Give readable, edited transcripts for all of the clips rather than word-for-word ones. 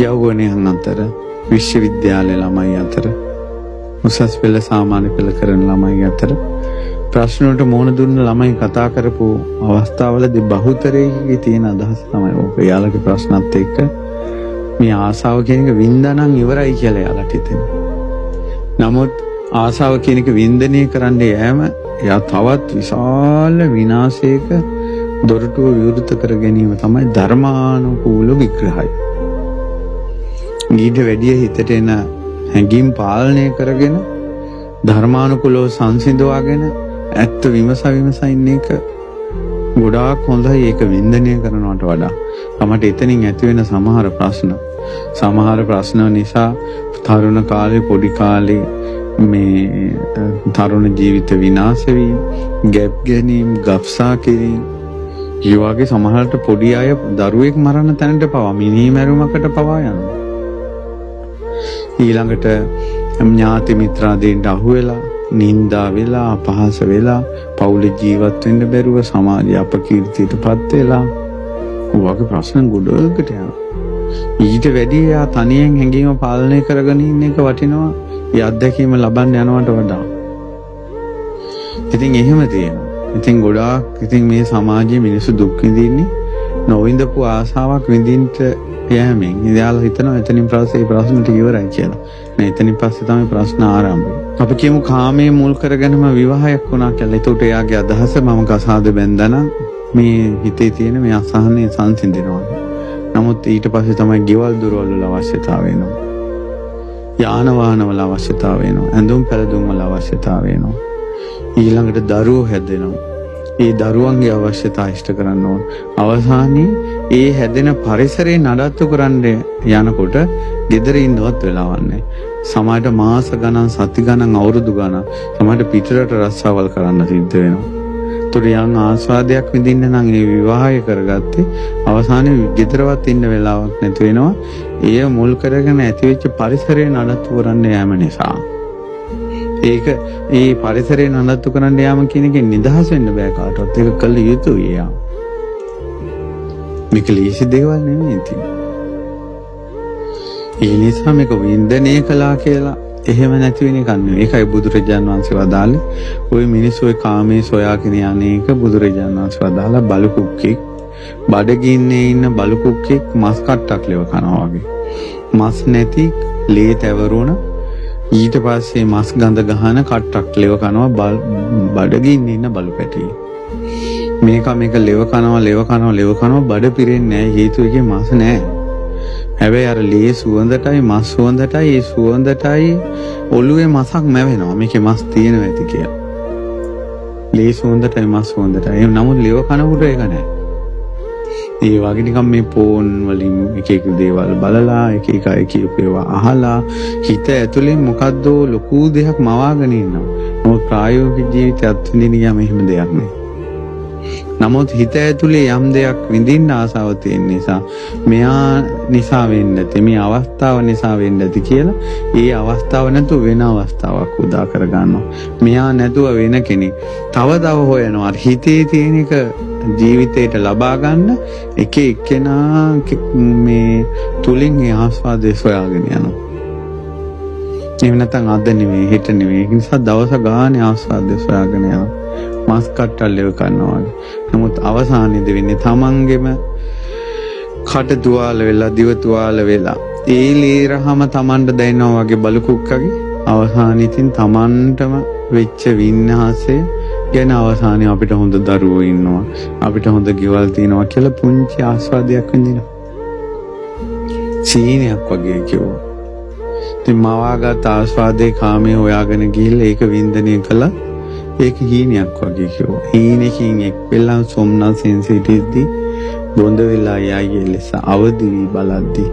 යෞවනයන් අතර, විශ්වවිද්‍යාල ළමයි අතර, උසස් පෙළ සාමාන්‍ය පෙළ කරන ළමයි අතර ප්‍රශ්න වලට මුහුණ දුන්න ළමයි කතා කරපු අවස්ථාවලදී බහුතරයේ තියෙන අදහස තමයි ඔක යාළගේ ප්‍රශ්නත් එක්ක මේ ආසාව කියන එක වින්දානම් ඉවරයි කියලා යාළට හිතෙනවා. නමුත් ආසාව කියන එක වින්දනය කරන්න යෑම එයා තවත් විශාල විනාශයක දොරටුව විවෘත කර ගැනීම තමයි ධර්මානුකූල විග්‍රහය. ඊට වැඩිය හිතට එන හැඟීම් පාලනය කරගෙන ධර්මානුකූලව සංසිඳවාගෙන ඇත්ත විමසා ඉන්න එක ගොඩාක් හොඳයි. ඒක වින්දනය කරනවට වඩා තමයි එතනින් ඇති වෙන සමහර ප්‍රශ්න නිසා තරුණ කාලේ පොඩි කාලේ මේ තරුණ ජීවිත විනාශ වීම, ගැප් ගැනීම, ගබ්සා කිරීම, ඒ වගේ සමහරට පොඩි අය දරුවෙක් මරණ තැනට පවා මිනී මැරුමකට පවා යනවා. ඊළඟට ඥාති මිත්‍රාදීන්ට අහු වෙලා, නින්දා වෙලා, අපහාස වෙලා, පවුලේ ජීවත් වෙන්න බැරුව සමාජය අපකීර්තියටපත් වෙලා වගේ ප්‍රශ්න ගොඩකට යනවා. ඊට වැඩි යා තනියෙන් හැඟීම පාලනය කරගෙන ඉන්න එක වටිනවා ඒ අත්දැකීම ලබන්න යනවට වඩා. ඉතින් එහෙම තියෙනවා. ඉතින් ගොඩාක් මේ සමාජයේ මිනිස්සු දුක් විඳින්නේ නොවිඳපු ආසාවක් විඳින්න යෑමෙන්. ඉතින් හිතනවා එතනින් ප්‍රශ්නට ඉවරයි කියලා. නෑ, එතනින් පස්සේ තමයි ප්‍රශ්න ආරම්භය. අපි කියමු කාමයේ මුල් කරගෙනම විවාහයක් වුණා කියලා. ඒකට එයාගේ අදහස මම කසාද බැඳලා මේ හිතේ තියෙන මේ අසහනය සංසිඳනවා. නමුත් ඊට පස්සේ තමයි ගෙවල් දොරවල් වල අවශ්‍යතාවය එනවා. යාන වාහන වල අවශ්‍යතාවය එනවා. ඇඳුම් පැළඳුම් වල අවශ්‍යතාවය එනවා. ඊළඟට දරුවෝ හැදෙනවා. ඒ දරුවන්ගේ අවශ්‍යතා ඉෂ්ට කරන්න ඕන. අවසානයේ ඒ හැදෙන පරිසරේ නඩත්තු කරන්න යනකොට ගෙදර ඉන්නවත් වෙලාවක් නැහැ. සමහරට මාස ගණන්, සති ගණන්, අවුරුදු ගණන් සමහරට පිටරට රස්සාවල් කරන්න සිද්ධ වෙනවා. ඒතර යම් ආස්වාදයක් විඳින්න නම් ඒ විවාහය කරගත්තේ අවසානයේ ගෙදරවත් ඉන්න වෙලාවක් නැති වෙනවා. එය මුල් කරගෙන ඇතිවෙච්ච පරිසරේ නඩත්තු කරන්න යාම නිසා. ඒක ඒ පරිසරේ නඩත්තු කරන්න යාම කියන එකෙන් නිදහස් වෙන්න බෑ කාටවත්. ඒක කළ යුතුයි යා. මේක ලීසි දේවල් නෙමෙයි ඉතින්. ඒ නිසා මේක වින්දනය කළා කියලා එහෙම නැති වෙන එකක් නෙවෙයි. ඒකයි බුදුරජාණන් වහන්සේ වදාළේ ওই මිනිස්සු ඔය කාමයේ සොයාගෙන යන්නේක බුදුරජාණන් වහන්සේ වදාලා බලු කුක්කෙක් බඩගින්නේ ඉන්න බලු කුක්කෙක් මස් කට්ටක් ලෙව කනවා වගේ. මස් නැති ලේ තැවරුණ ඊට පස්සේ මස් ගඳ ගහන කට්ටක් ලෙව කනවා බඩගින්නේ ඉන්න බලු පැටියෙක්. මේක ලෙව කනවා බඩ පිරෙන්නේ නැහැ. හේතුව එකේ මස් නැහැ. හැබැයි අර ලේ සුවඳටයි මස් සුවඳටයි ඒ සුවඳටයි ඔළුවේ මසක් මැවෙනවා. මේකේ මස් තියෙනවා ඇති කියලා. ලේ සුවඳටයි මස් සුවඳටයි. ඒ නමුත් ලෙව කනකොට ඒක නැහැ. ඒ වගේ නිකන් මේ ෆෝන් වලින් එක දේවල් බලලා එක ඒවා අහලා හිත ඇතුලේ මොකද්ද ලොකු දෙයක් මවාගෙන ඉන්නවා. නමුත් ප්‍රායෝගික ජීවිතයත් විඳින්න ගියාම එහෙම දෙයක් නෑ. නමුත් හිත ඇතුලේ යම් දෙයක් විඳින්න ආසාව තියෙන නිසා මෙයා නිසා වෙන්නේ නැති, මේ අවස්ථාව නිසා වෙන්නේ නැති කියලා ඒ අවස්ථාව නැතුව වෙන අවස්ථාවක් උදා කර ගන්නවා. මෙයා නැතුව වෙන කෙනෙක් තව හොයනවා. හිතේ තියෙන එක ජීවිතේට ලබා ගන්න එක එක්කෙනා මේ තුලින් ඒ ආස්වාදේ සොයාගෙන යනවා. එහෙම නැත්නම් අද නෙවෙයි, හෙට නෙවෙයි. ඒ නිසා දවස ගානේ ආස්වාදේ සොයාගෙන යනවා. මස් කට්ටල් ලෙව කරනවා වගේ. නමුත් අවසානයේදී වෙන්නේ තමන්ගෙම කට තුවාල වෙලා, දිව තුවාල වෙලා, ඒ ලීරහම තමන්ට දැනෙනවා වගේ බලු කුක්කගේ අවසානයේදී තමන්ටම වෙච්ච වින්නහසේ ගැන අවසානයේ අපිට හොඳ දරුවෝ ඉන්නවා, අපිට හොඳ ගෙවල් තියෙනවා කියලා පුංචි ආස්වාදයක් විඳිනවා. සීනයක් වගේ කිව්වා. ඉතින් මවාගත් ආස්වාදේ කාමයේ හොයාගෙන ගිහිල්ලා ඒක වින්දනය කළා. ඒක හීනයක් වගේ කිව්වා. හීනකින් එක් වෙලා සොම්නසෙන් සිටිද්දී බොඳ වෙලා යයි ලෙස අවදි වී බලද්දී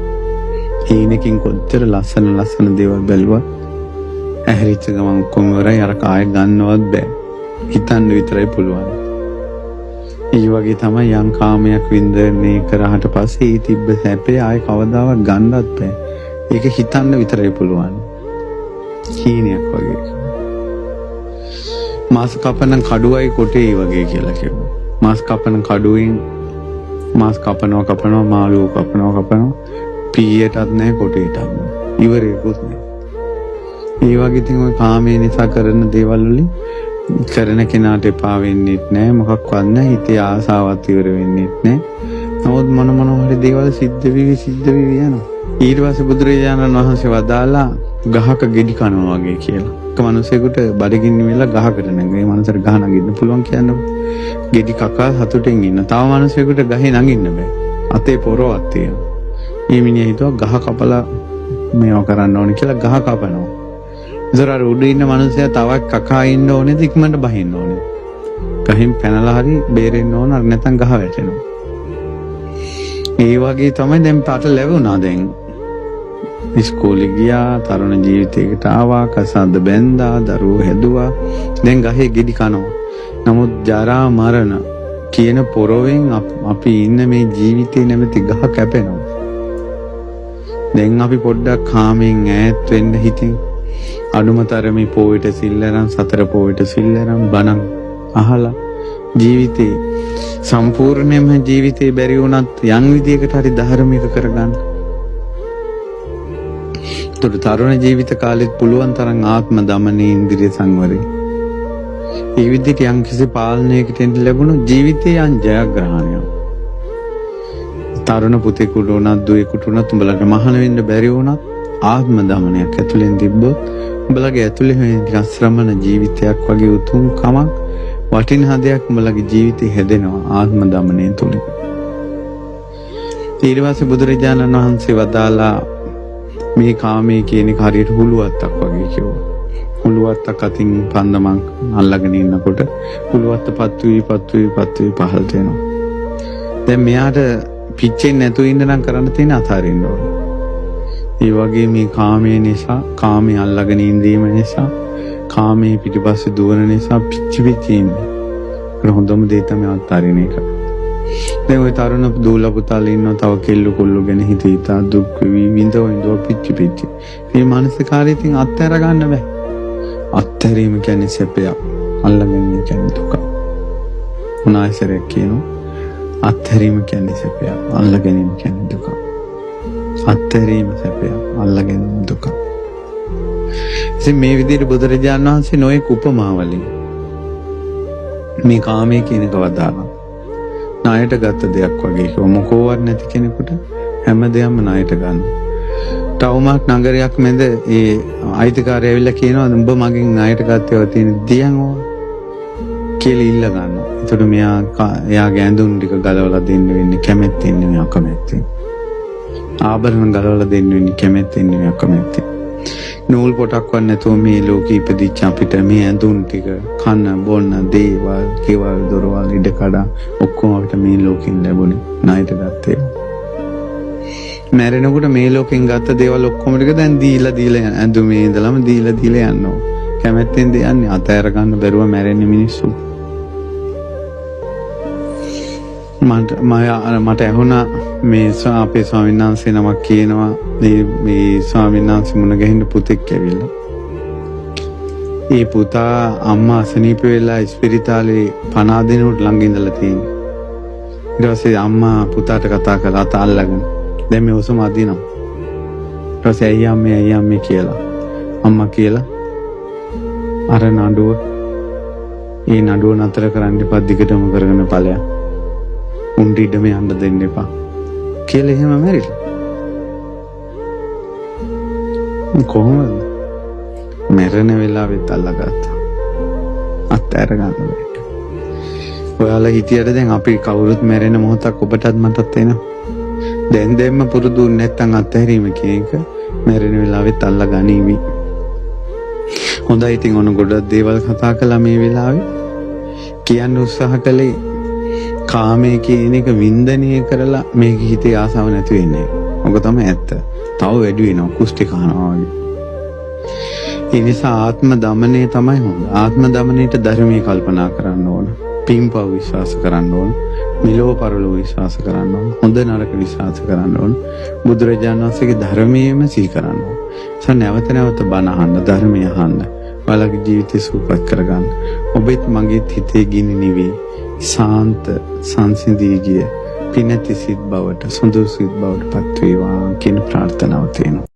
හීනකින් කොච්චර ලස්සන දේවල් බැලුවා. ඇහැරිච්ච ගමන් කොමවරයි අර කාය ගන්නවත් බෑ. හිතන්න විතරයි පුළුවන්. ඒ වගේ තමයි යම් කාමයක් වින්දනය කරාට පස්සේ ඒ තිබ්බ සැපේ ආය කවදාවත් ගන්නවත් බෑ. ඒක හිතන්න විතරයි පුළුවන්. හීනයක් වගේ. මාස් කපන කඩුවයි කොටේ වගේ කියලා කිව්වා. මාස් කපන කඩුවෙන් මාස් කපනවා මාළුව කපනවා පීයටත් නැහැ කොටේටත් නැහැ. ඉවරෙකුත් නැහැ. ඒ වගේ ඉතින් ඔය කාමයේ නිසා කරන දේවල් වලින් කරන කෙනාට එපා වෙන්නේත් නැහැ. මොකක්වත් නැහැ. හිතේ ආසාවත් ඉවර වෙන්නේත් නැහැ. නමුත් මොන හරි දේවල් සිද්ධ වෙවි යනවා. ඊට පස්සේ බුදුරජාණන් වහන්සේ වදාලා ගහක ගෙඩි කනවා වගේ කියලා. එක මිනිසෙකුට බඩගින්න වෙලා ගහකට නැග. ඒ මනුස්සර ගහ නගින්න පුළුවන් කියන්නේ. ගෙඩි කකා සතුටින් ඉන්න. තව මිනිසෙකුට ගහේ නගින්න බෑ. අතේ පොරවක් තියෙනවා. මේ මිනිහා හිතුවා ගහ කපලා මේවා කරන්න ඕනේ කියලා ගහ කපනවා. ඉතර උඩ ඉන්න මිනිස්සයා තවත් කකා ඉන්න ඕනේ ඉක්මනට බහින්න ඕනේ. ගහින් පැනලා හරි බේරෙන්න ඕන අර නැත්නම් ගහ වැටෙනවා. ඒ වගේ තමයි දැන් පාට ලැබුණා දැන්. ඉස්කෝලේ ගියා, තරුණ ජීවිතයකට ආවා, කසාද බැන්දා, දරුවෝ හැදුවා. දැන් ගහේ ගෙඩි කනවා. නමුත් ජරා මරණ කියන පොරවෙන් අපි ඉන්න මේ ජීවිතේ නැමැති ගහ කැපෙනවා. දැන් අපි පොඩ්ඩක් කාමෙන් ඈත් වෙන්න හිතින් අනුමතරමේ පොයට සිල්ලරන් සතර පොයට සිල්ලරන් බණන් අහලා ජීවිතේ සම්පූර්ණයෙන්ම ජීවිතේ බැරි වුණත් යම් විදියකට හරි ධර්මික කරගන්න. තරුණ ජීවිත කාලෙත් පුළුවන් තරම් ආත්ම දමනයේ ඉන්ද්‍රිය සංවරේ. ඒ විදිහට යම් කිසි පාලනයකට එන්න ලැබුණු ජීවිතේ යම් ජයග්‍රහණයක්. තරුණ පුතෙකුට උනත් දුවෙකුට උනත් උඹලට මහාන වෙන්න බැරි වුණත් ආත්ම දමනයක් ඇතුලෙන් තිබ්බොත් උඹලගේ ඇතුලේ නිකන් ශ්‍රමණ ජීවිතයක් වගේ උතුම් කමක් වටිනා දෙයක් උඹලගේ ජීවිතේ හැදෙනවා ආත්ම දමනය තුලින්. ඊට පස්සේ බුදුරජාණන් වහන්සේ වදාලා මේ කාමයේ කියන එක හරියට හුලුවත්තක් වගේ කිව්වා. හුලුවත්තක් අතින් පන්දමක් අල්ලගෙන ඉන්නකොට හුලුවත්ත පත් වී පහළට එනවා. දැන් මෙයාට පිච්චෙන්නේ නැතුව ඉන්න නම් කරන්න තියෙන අතාරින්න ඕනේ. ඒ වගේ මේ කාමයේ නිසා, කාමයේ අල්ලගෙන ඉඳීම නිසා, කාමයේ පිටිපස්සේ දුවන නිසා පිච්චි ඉන්නේ. ඒක හොඳම දේ තමයි අතාරින එක. දැන් ওই තරුණ දූල පුතාලා ඉන්නවා තව කෙල්ල කොල්ල ගැන හිතා දුක් විඳව පිච්චි. මේ මානසිකාරය ඉතින් අත්හැර ගන්න බෑ. අත්හැරීම කියන්නේ සැපයක්. අල්ලගෙන කියන්නේ දුක. උනායිසරයක් කියනවා. අත්හැරීම කියන්නේ සැපයක්. අල්ලගෙන කියන්නේ දුක. අත්හැරීම සැපයක්. අල්ලගෙන දුක. ඉතින් මේ විදිහට බුදුරජාණන් වහන්සේ නොයෙක් උපමාවලින් මේ කාමයේ කියන එක වදාළා. ණයට ගත්ත දෙයක් වගේ කිව්ව මොකෝවත් නැති කෙනෙකුට හැමදේම ණයට ගන්න. තවමත් නගරයක් මැද ඒ අයිතිකාරය ඇවිල්ලා කියනවා උඹ මගෙන් ණයට ගත්තේවා තියෙන දියන් ඕන කියලා ඉල්ල ගන්නවා. ඒතකොට එයාගේ ඇඳුම් ටික ගලවලා දෙන්න වෙන්නේ කැමැත්තෙන් නෙවෙයි අකමැත්තෙන්. ආභරණ ගලවලා දෙන්න වෙන්නේ කැමැත්තෙන් නෙවෙයි අකමැත්තෙන්. නූල් පොටක්වත් නැතුව මේ ලෝකෙ ඉපදිච්ච අපිට මේ ඇඳුම් ටික කන්න බොන්න දේවල් කෙවල් දොරවල් ඉඩකඩ ඔක්කොම අපිට මේ ලෝකෙන් ලැබුණේ ණයට ගත්තේ. මැරෙනකොට මේ ලෝකෙන් ගත්ත දේවල් ඔක්කොම ටික දැන් දීලා ඇඳුමේ ඉඳලම දීලා යනවා. කැමැත්තෙන් දෙන්නේ අතහැර ගන්න බැරුව මැරෙන්නේ මිනිස්සු. මට ඇහුණා මේ අපේ ස්වාමීන් වහන්සේ නමක් කියනවා මේ ස්වාමීන් වහන්සේ මුණ ගැහින්න පුතෙක් ඇවිල්ලා. ඒ පුතා අම්මා අසනීප වෙලා ඉස්පිරිතාලේ 50 දිනකට ළඟ ඉඳලා තියෙනවා. ඊට පස්සේ අම්මා පුතාට කතා කරලා අත අල්ලගෙන දැන් මේ ඔසම අදිනවා. ඊට පස්සේ ඇයි අම්මේ කියලා. අම්මා කියලා අර නඩුව නතර කරන්න එපා දිගටම කරගෙන ඵලයක්. උන්ට ඉඩම යන්න දෙන්න එපා කියලා එහෙම මැරිලා. කොහොමද? මැරෙන වෙලාවෙත් අල්ලගත්තා. අත්හැර ගන්න බැහැ. ඔයාලා හිතියට දැන් අපි කවුරුත් මැරෙන මොහොතක් ඔබටත් මටත් එනවා. දැන් පුරුදු නැත්තම් අත්හැරීම කියන එක මැරෙන වෙලාවෙත් අල්ලගනිවි. හොඳයි ඉතින් ඔන්න ගොඩක් දේවල් කතා කළා මේ වෙලාවේ. කියන්න උත්සාහ කළේ කාමයේ කියන එක වින්දනය කරලා මේක හිතේ ආසාව නැති වෙන්නේ. ඔක තමයි ඇත්ත. තව වැඩි වෙනවා කුස්ටි කනවා වගේ. ඒ නිසා ආත්ම දමනය තමයි හොඳ. ආත්ම දමනයට ධර්මයේ කල්පනා කරන්න ඕන. පින්පව විශ්වාස කරන්න ඕන. මිලෝ පරලෝ විශ්වාස කරන්න ඕන. හොඳ නරක විශ්වාස කරන්න ඕන. බුදුරජාණන් වහන්සේගේ ධර්මයේම සිහි කරන්න ඕන. නැවත බණ අහන්න, ධර්මය අහන්න. ඔයාලගේ ජීවිතය සුවපත් කරගන්න. ඔබෙත් මගේත් හිතේ ගිනි නිවි. ශාන්ත සංසිඳී ගිය පිනති සිත් බවට සුදුසු සිත් බවට පත් වේවා කියන ප්‍රාර්ථනාව තියෙනවා.